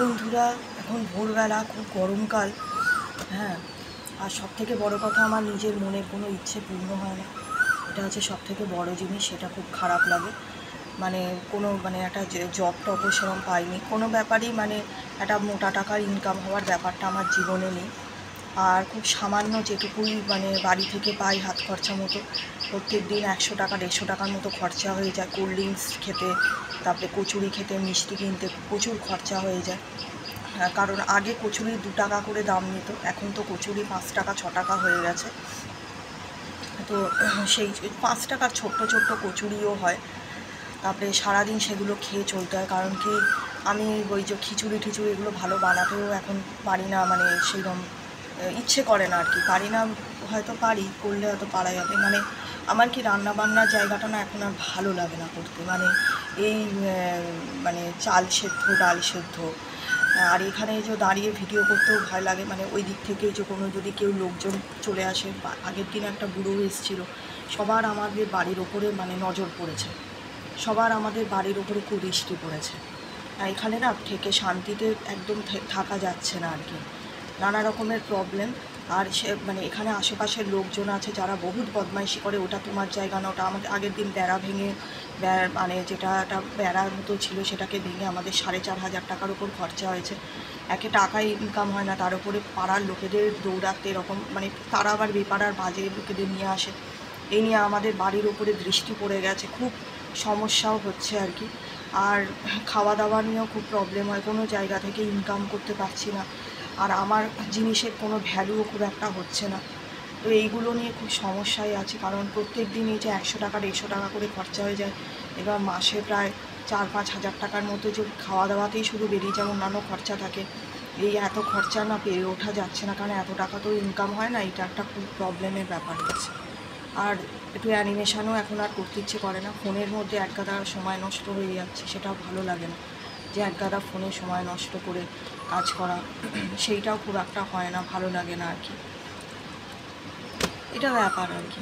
বন্ধুরা, এখন ভোরবেলা, খুব গরমকাল। হ্যাঁ, আর সবথেকে বড় কথা, আমার নিজের মনের কোনো ইচ্ছে পূর্ণ হয় না। এটা হচ্ছে সবথেকে বড় জিনিস, সেটা খুব খারাপ লাগে। কোনো একটা জব টবও সেরকম পাইনি, কোনো ব্যাপারই একটা মোটা টাকার ইনকাম হওয়ার ব্যাপারটা আমার জীবনে নেই। আর খুব সামান্য যেটুকুই বাড়ি থেকে পাই হাত খরচা মতো, প্রত্যেক দিন 100 টাকা 150 টাকার মতো খরচা হয়ে যায়। কোল্ড ড্রিঙ্কস খেতে, তারপরে কচুরি খেতে, মিষ্টি কিনতে প্রচুর খরচা হয়ে যায়। কারণ আগে কচুরি 2 টাকা করে দাম নিত, এখন তো কচুরি 5 টাকা 6 টাকা হয়ে গেছে। তো সেই 5 টাকার ছোট্ট ছোট্ট কচুরিও হয়। তারপরে সারাদিন সেগুলো খেয়ে চলতে হয়, কারণ কি আমি ওই যে খিচুড়ি টিচুড়ি এগুলো ভালো বানাতেও এখন পারি না, সেইরকম ইচ্ছে করে না আর কি, পারি না। হয়তো পারি, করলে হয়তো পারা যাবে। আমার কি রান্নাবান্নার জায়গাটা না এখন আর ভালো লাগে না করতে। এই চাল সেদ্ধ, ডাল সেদ্ধ, আর এখানে যে দাঁড়িয়ে ভিডিও করতেও ভয় লাগে। ওই দিক থেকে যে কোনো যদি কেউ লোকজন চলে আসে, আগের দিন একটা বুড়ো এসেছিলো, সবার আমাদের বাড়ির ওপরে নজর পড়েছে, সবার আমাদের বাড়ির ওপরে কুদৃষ্টি পড়েছে। এখানে না থেকে শান্তিতে একদম থাকা যাচ্ছে না আর কি, নানা রকমের প্রবলেম। আর এখানে আশেপাশের লোকজন আছে যারা বহুত বদমাইশি করে, ওটা তোমার জায়গা না, ওটা আমাদের। আগের দিন বেড়া ভেঙে, যেটা একটা বেড়ার মতো ছিল সেটাকে ভেঙে আমাদের 4,500 টাকার উপর খরচা হয়েছে। একে টাকায় ইনকাম হয় না, তার উপরে পাড়ার লোকেদের দৌড়াতে এরকম, তারা আবার বেপাড়ার বাজে লোকেদের নিয়ে আসে। এই নিয়ে আমাদের বাড়ির ওপরে দৃষ্টি পড়ে গেছে, খুব সমস্যাও হচ্ছে আর কি। আর খাওয়া দাওয়া নিয়েও খুব প্রবলেম হয়, কোনো জায়গা থেকে ইনকাম করতে পারছি না। আর আমার জিনিসের কোনো ভ্যালুও খুব একটা হচ্ছে না। তো এইগুলো নিয়ে খুব সমস্যায় আছি, কারণ প্রত্যেক দিন এই যে 100 টাকা 150 টাকা করে খরচা হয়ে যায়। এবার মাসে প্রায় 4-5 হাজার টাকার মতো যে খাওয়া দাওয়াতেই শুধু বেরিয়ে যায়, অন্যান্য খরচা থাকে। এই এত খরচা না পেরে ওঠা যাচ্ছে না, কারণ এত টাকা তো ইনকাম হয় না। এটা একটা খুব প্রবলেমের ব্যাপার হচ্ছে। আর একটু অ্যানিমেশনও এখন আর করতে ইচ্ছে করে না, ফোনের মধ্যে একগাদা সময় নষ্ট হয়ে যাচ্ছে, সেটাও ভালো লাগে না যে একগাদা ফোনে সময় নষ্ট করে কাজ করা, সেইটাও খুব একটা হয় না, ভালো লাগে না আর কি। এটা ব্যাপার আর কি।